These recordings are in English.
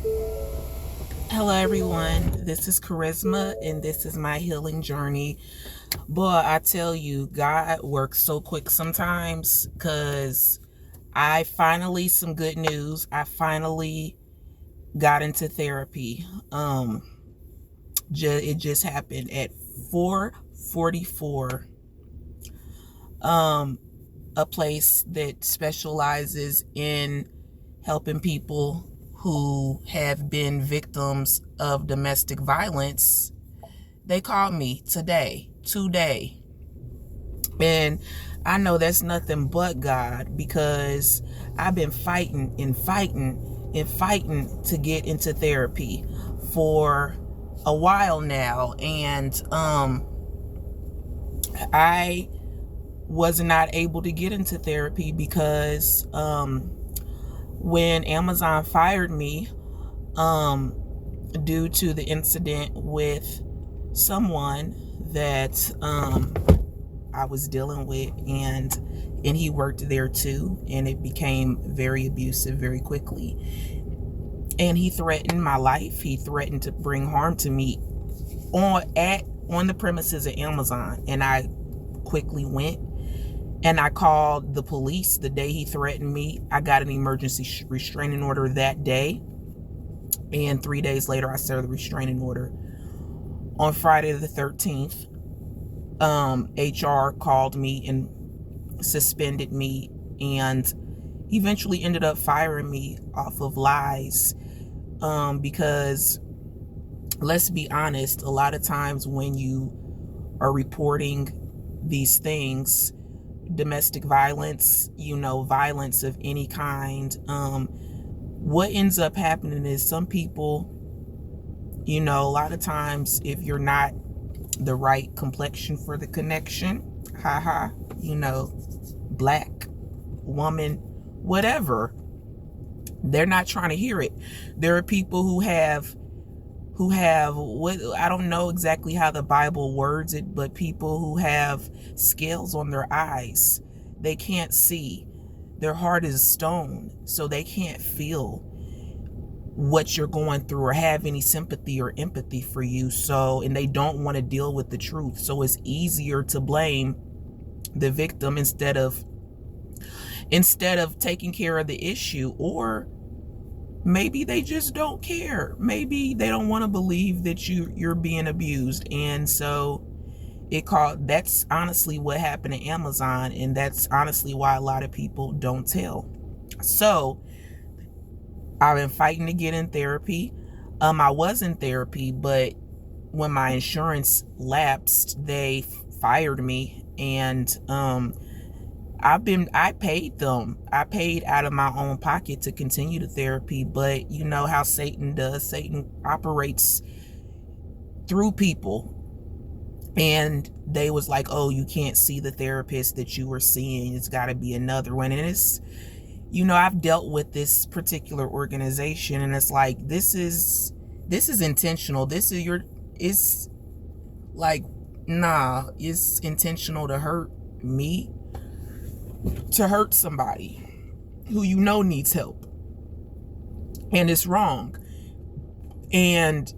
Hello, everyone. This is Charisma, and this is my healing journey. Boy, I tell you, God works so quick sometimes because some good news. I finally got into therapy. It just happened at 4:44. Um, a place that specializes in helping people who have been victims of domestic violence. They called me today. And I know that's nothing but God because I've been fighting and fighting and fighting to get into therapy for a while now. And I was not able to get into therapy because when Amazon fired me, um, due to the incident with someone that I was dealing with, and he worked there too, and it became very abusive very quickly. And he threatened my life. He threatened to bring harm to me on the premises of Amazon, and I quickly went and I called the police the day he threatened me. I got an emergency restraining order that day, and 3 days later I served the restraining order. On Friday the 13th, HR called me and suspended me and eventually ended up firing me off of lies, because let's be honest, a lot of times when you are reporting these things, domestic violence, violence of any kind, what ends up happening is some people, a lot of times, if you're not the right complexion for the connection, haha, black, woman, whatever, they're not trying to hear it. There are people who have what, I don't know exactly how the Bible words it, but people who have scales on their eyes. They can't see. Their heart is stone, so they can't feel what you're going through or have any sympathy or empathy for you. So, and they don't want to deal with the truth. So it's easier to blame the victim instead of taking care of the issue. Or maybe they just don't care. Maybe they don't want to believe that you're being abused. And so that's honestly what happened at Amazon, and that's honestly why a lot of people don't tell. So I've been fighting to get in therapy. I was in therapy, but when my insurance lapsed, they fired me, and I paid them. I paid out of my own pocket to continue the therapy, but you know how Satan does. Satan operates through people. And they was like, oh, you can't see the therapist that you were seeing. It's got to be another one. And it's, I've dealt with this particular organization, and it's like, this is intentional. It's like, nah, it's intentional to hurt me, to hurt somebody who needs help. And it's wrong. And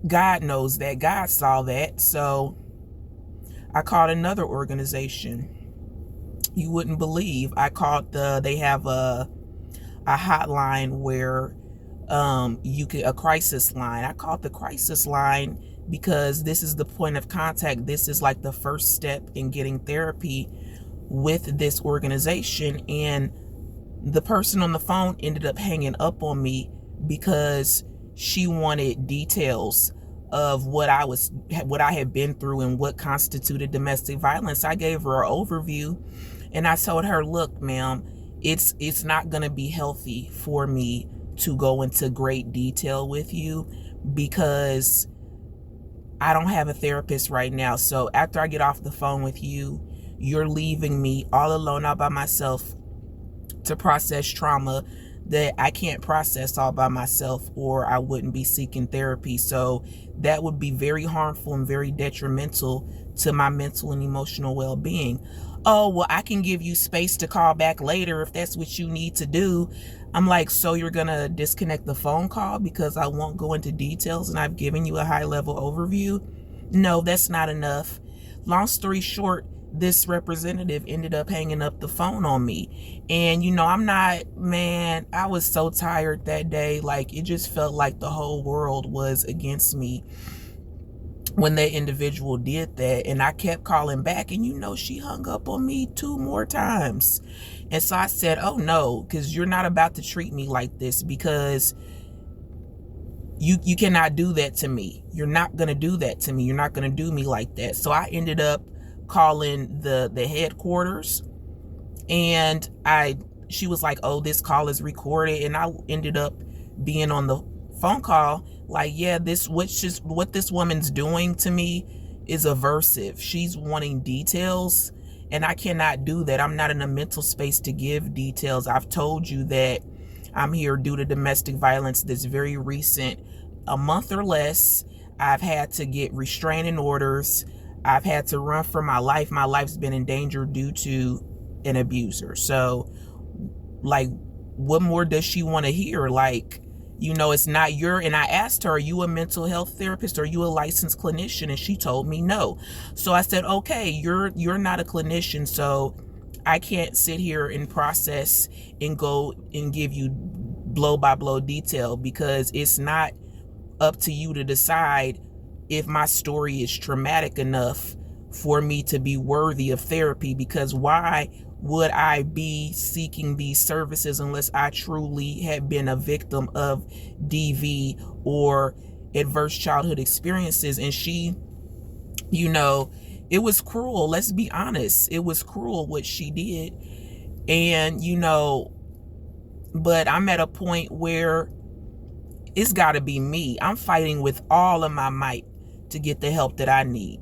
God knows that. God saw that. So I called another organization. You wouldn't believe. I called they have a hotline where a crisis line. I called the crisis line because this is the point of contact. This is like the first step in getting therapy with this organization. And the person on the phone ended up hanging up on me because she wanted details of what I had been through and what constituted domestic violence. I gave her an overview, and I told her, look, ma'am, it's not going to be healthy for me to go into great detail with you because I don't have a therapist right now. So after I get off the phone with you, you're leaving me all alone, all by myself, to process trauma that I can't process all by myself, or I wouldn't be seeking therapy. So that would be very harmful and very detrimental to my mental and emotional well-being. oh, well, I can give you space to call back later if that's what you need to do. I'm like, so you're going to disconnect the phone call because I won't go into details and I've given you a high level overview? No, that's not enough. Long story short, this representative ended up hanging up the phone on me. And, I was so tired that day. Like, it just felt like the whole world was against me when that individual did that. And I kept calling back, and she hung up on me 2 more times. And so I said, oh no, because you're not about to treat me like this, because you cannot do that to me. You're not going to do that to me. You're not going to do me like that. So I ended up calling the headquarters, and she was like, oh, this call is recorded. And I ended up being on the phone call like, yeah, what this woman's doing to me is aversive. She's wanting details, and I cannot do that. I'm not in a mental space to give details. I've told you that I'm here due to domestic violence that's very recent, a month or less. I've had to get restraining orders. I've had to run for my life. My life's been in danger due to an abuser. So, like, what more does she want to hear? Like, it's not and I asked her, are you a mental health therapist? Are you a licensed clinician? And she told me no. So I said, okay, you're not a clinician, so I can't sit here and process and go and give you blow by blow detail, because it's not up to you to decide if my story is traumatic enough for me to be worthy of therapy. Because why would I be seeking these services unless I truly have been a victim of DV or adverse childhood experiences? And she, it was cruel. Let's be honest. It was cruel what she did. And, but I'm at a point where it's got to be me. I'm fighting with all of my might to get the help that I need.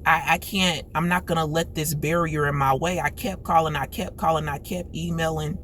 I'm not going to let this barrier in my way. I kept calling, I kept emailing.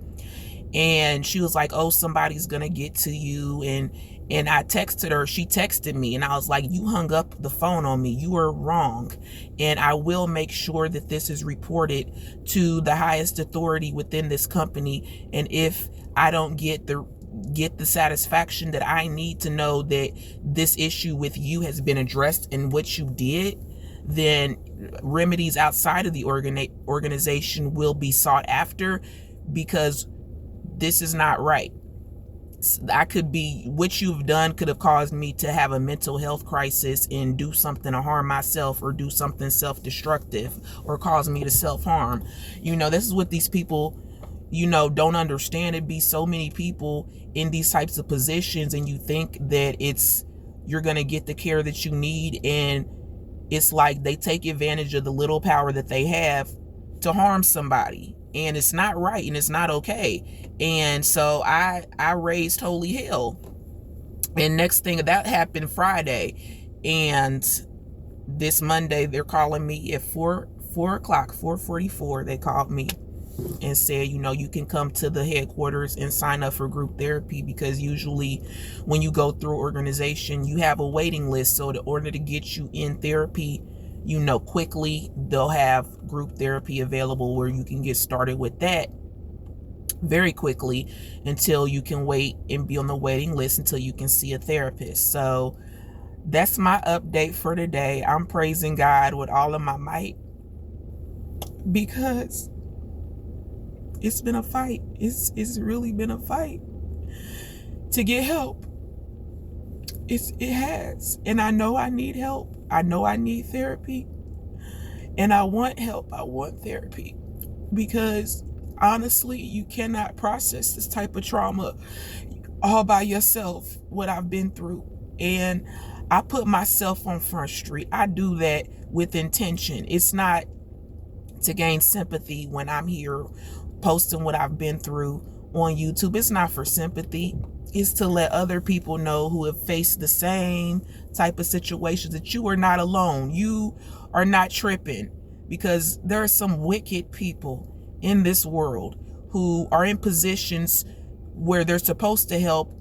And she was like, oh, somebody's going to get to you. And I texted her. She texted me, and I was like, you hung up the phone on me. You were wrong. And I will make sure that this is reported to the highest authority within this company. And if I don't get the satisfaction that I need to know that this issue with you has been addressed and what you did, then remedies outside of the organization will be sought after, because this is not right. What you've done could have caused me to have a mental health crisis and do something to harm myself, or do something self-destructive, or cause me to self-harm. This is what these people, don't understand. It'd be so many people in these types of positions, and you think that you're going to get the care that you need, and it's like they take advantage of the little power that they have to harm somebody. And it's not right, and it's not okay. And so I raised holy hell. And next thing, that happened Friday. And this Monday, they're calling me at 4:44. They called me and said, you can come to the headquarters and sign up for group therapy, because usually when you go through organization, you have a waiting list. So in order to get you in therapy, quickly, they'll have group therapy available where you can get started with that very quickly, until you can wait and be on the waiting list until you can see a therapist. So that's my update for today. I'm praising God with all of my might, because it's been a fight. It's really been a fight to get help. It has. And I know I need help. I know I need therapy. And I want help. I want therapy. Because honestly, you cannot process this type of trauma all by yourself, what I've been through. And I put myself on Front Street. I do that with intention. It's not to gain sympathy when I'm here posting what I've been through on YouTube. It's not for sympathy. It's to let other people know who have faced the same type of situations that you are not alone. You are not tripping, because there are some wicked people in this world who are in positions where they're supposed to help,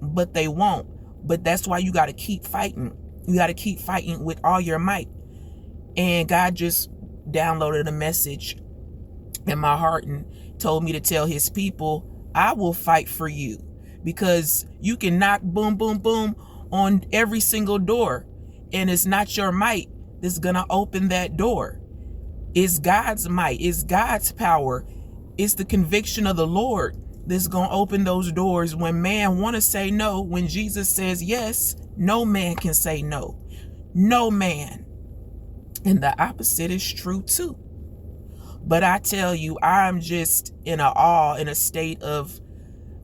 but they won't. But that's why you got to keep fighting. You got to keep fighting with all your might. And God just downloaded a message in my heart and told me to tell his people, I will fight for you, because you can knock boom, boom, boom on every single door, and it's not your might that's going to open that door. It's God's might. It's God's power. It's the conviction of the Lord that's going to open those doors. When man want to say no, when Jesus says yes, no man can say no. No man. And the opposite is true too. But I tell you, I'm just in a state of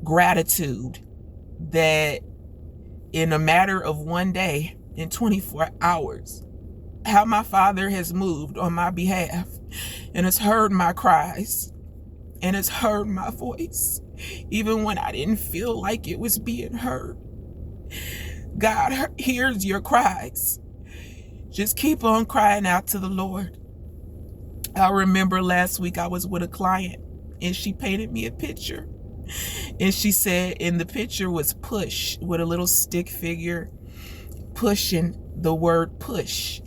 gratitude that in a matter of one day, in 24 hours, how my Father has moved on my behalf and has heard my cries and has heard my voice, even when I didn't feel like it was being heard. God hears your cries. Just keep on crying out to the Lord. I remember last week I was with a client and she painted me a picture. And she said, in the picture was push with a little stick figure pushing the word push.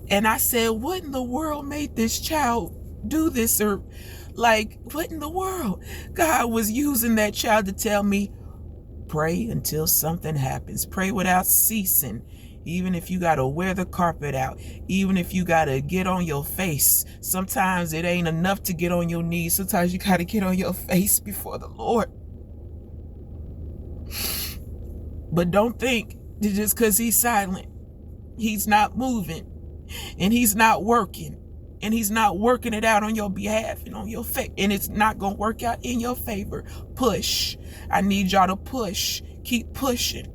And I said, what in the world made this child do this? Or like, what in the world? God was using that child to tell me, pray until something happens. Pray without ceasing. Even if you got to wear the carpet out, even if you got to get on your face. Sometimes it ain't enough to get on your knees. Sometimes you got to get on your face before the Lord. But don't think that just because he's silent, he's not moving and he's not working and he's not working it out on your behalf and on your face, and it's not going to work out in your favor. Push. I need y'all to push. Keep pushing.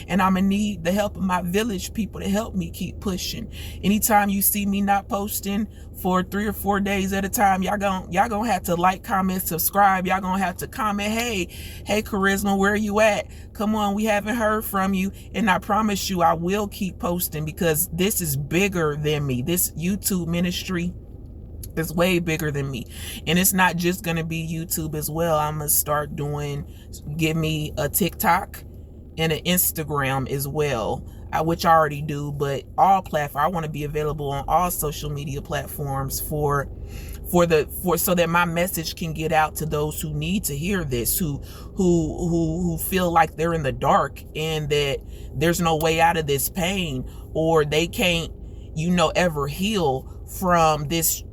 And I'm going to need the help of my village people to help me keep pushing. Anytime you see me not posting for 3 or 4 days at a time, y'all gonna have to like, comment, subscribe. Y'all gonna have to comment, hey Charisma, where are you at? Come on, we haven't heard from you. And I promise you, I will keep posting, because this is bigger than me. This YouTube ministry is way bigger than me. And it's not just gonna be YouTube as well. I'm gonna start give me a TikTok and an Instagram as well, which I already do, but all platforms. I want to be available on all social media platforms so that my message can get out to those who need to hear this, who feel like they're in the dark and that there's no way out of this pain, or they can't, ever heal from this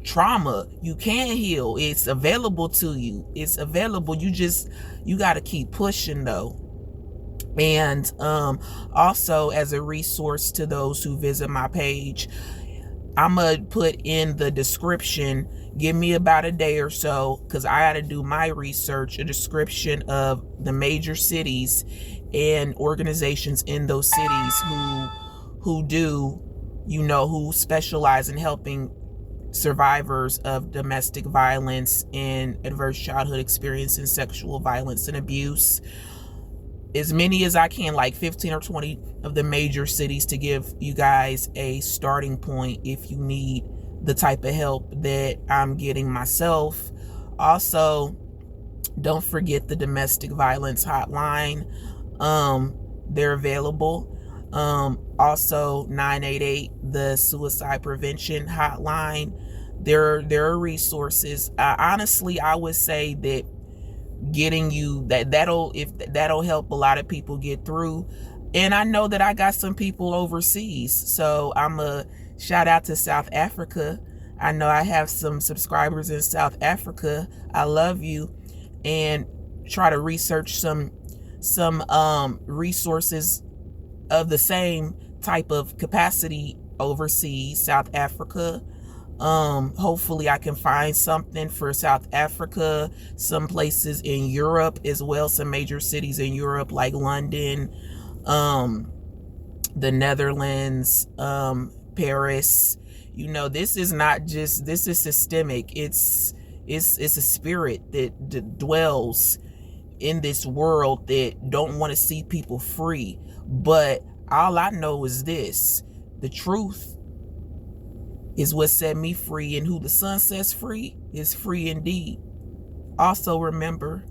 trauma. You can heal. It's available to you. It's available. You got to keep pushing though. And also, as a resource to those who visit my page, I'm going to put in the description, give me about a day or so, because I got to do my research, a description of the major cities and organizations in those cities who specialize in helping survivors of domestic violence and adverse childhood experience and sexual violence and abuse. As many as I can, like 15 or 20 of the major cities, to give you guys a starting point if you need the type of help that I'm getting myself. Also, don't forget the domestic violence hotline. They're available. Also 988, the suicide prevention hotline. There are resources. Honestly, I would say that getting you that'll help a lot of people get through. And I know that I got some people overseas, so I'm a shout out to South Africa. I know I have some subscribers in South Africa. I love you. And try to research some resources of the same type of capacity overseas, South Africa. Hopefully I can find something for South Africa, some places in Europe as well, some major cities in Europe like London, the Netherlands, Paris. This is systemic. It's a spirit that dwells in this world that don't want to see people free. But all I know is this: the truth is what set me free, and who the Son sets free is free indeed. Also remember,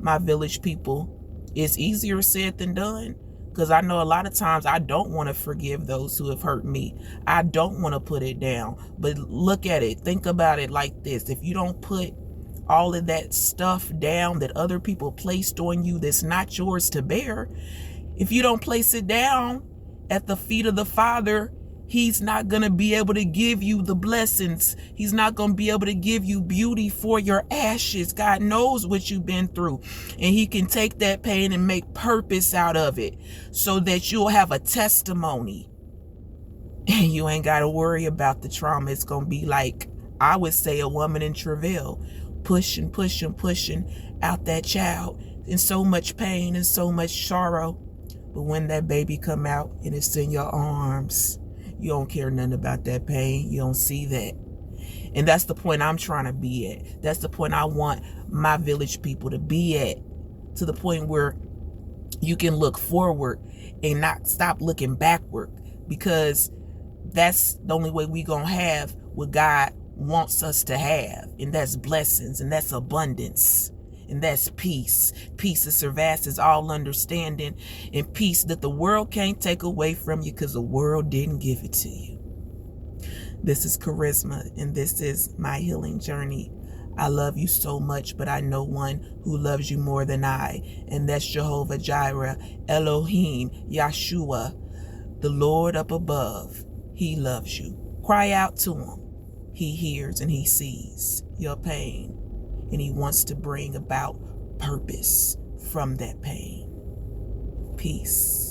my village people, it's easier said than done, Because I know a lot of times I don't want to forgive those who have hurt me. I don't want to put it down. But look at it. Think about it like this. If you don't put all of that stuff down that other people placed on you that's not yours to bear, if you don't place it down at the feet of the Father, He's not going to be able to give you the blessings. He's not going to be able to give you beauty for your ashes. God knows what you've been through, and He can take that pain and make purpose out of it so that you'll have a testimony. And you ain't got to worry about the trauma. It's going to be like, I would say, a woman in travail, pushing out that child in so much pain and so much sorrow. But when that baby come out and it's in your arms, you don't care nothing about that pain. You don't see that. And that's the point I'm trying to be at. That's the point I want my village people to be at. To the point where you can look forward and not stop looking backward. Because that's the only way we gonna have what God wants us to have. And that's blessings, and that's abundance, and that's peace. Peace that surpasses all understanding, and peace that the world can't take away from you because the world didn't give it to you. This is Charisma, and this is my healing journey. I love you so much, but I know one who loves you more than I, and that's Jehovah Jireh, Elohim, Yahshua, the Lord up above. He loves you. Cry out to Him. He hears and He sees your pain, and He wants to bring about purpose from that pain. Peace.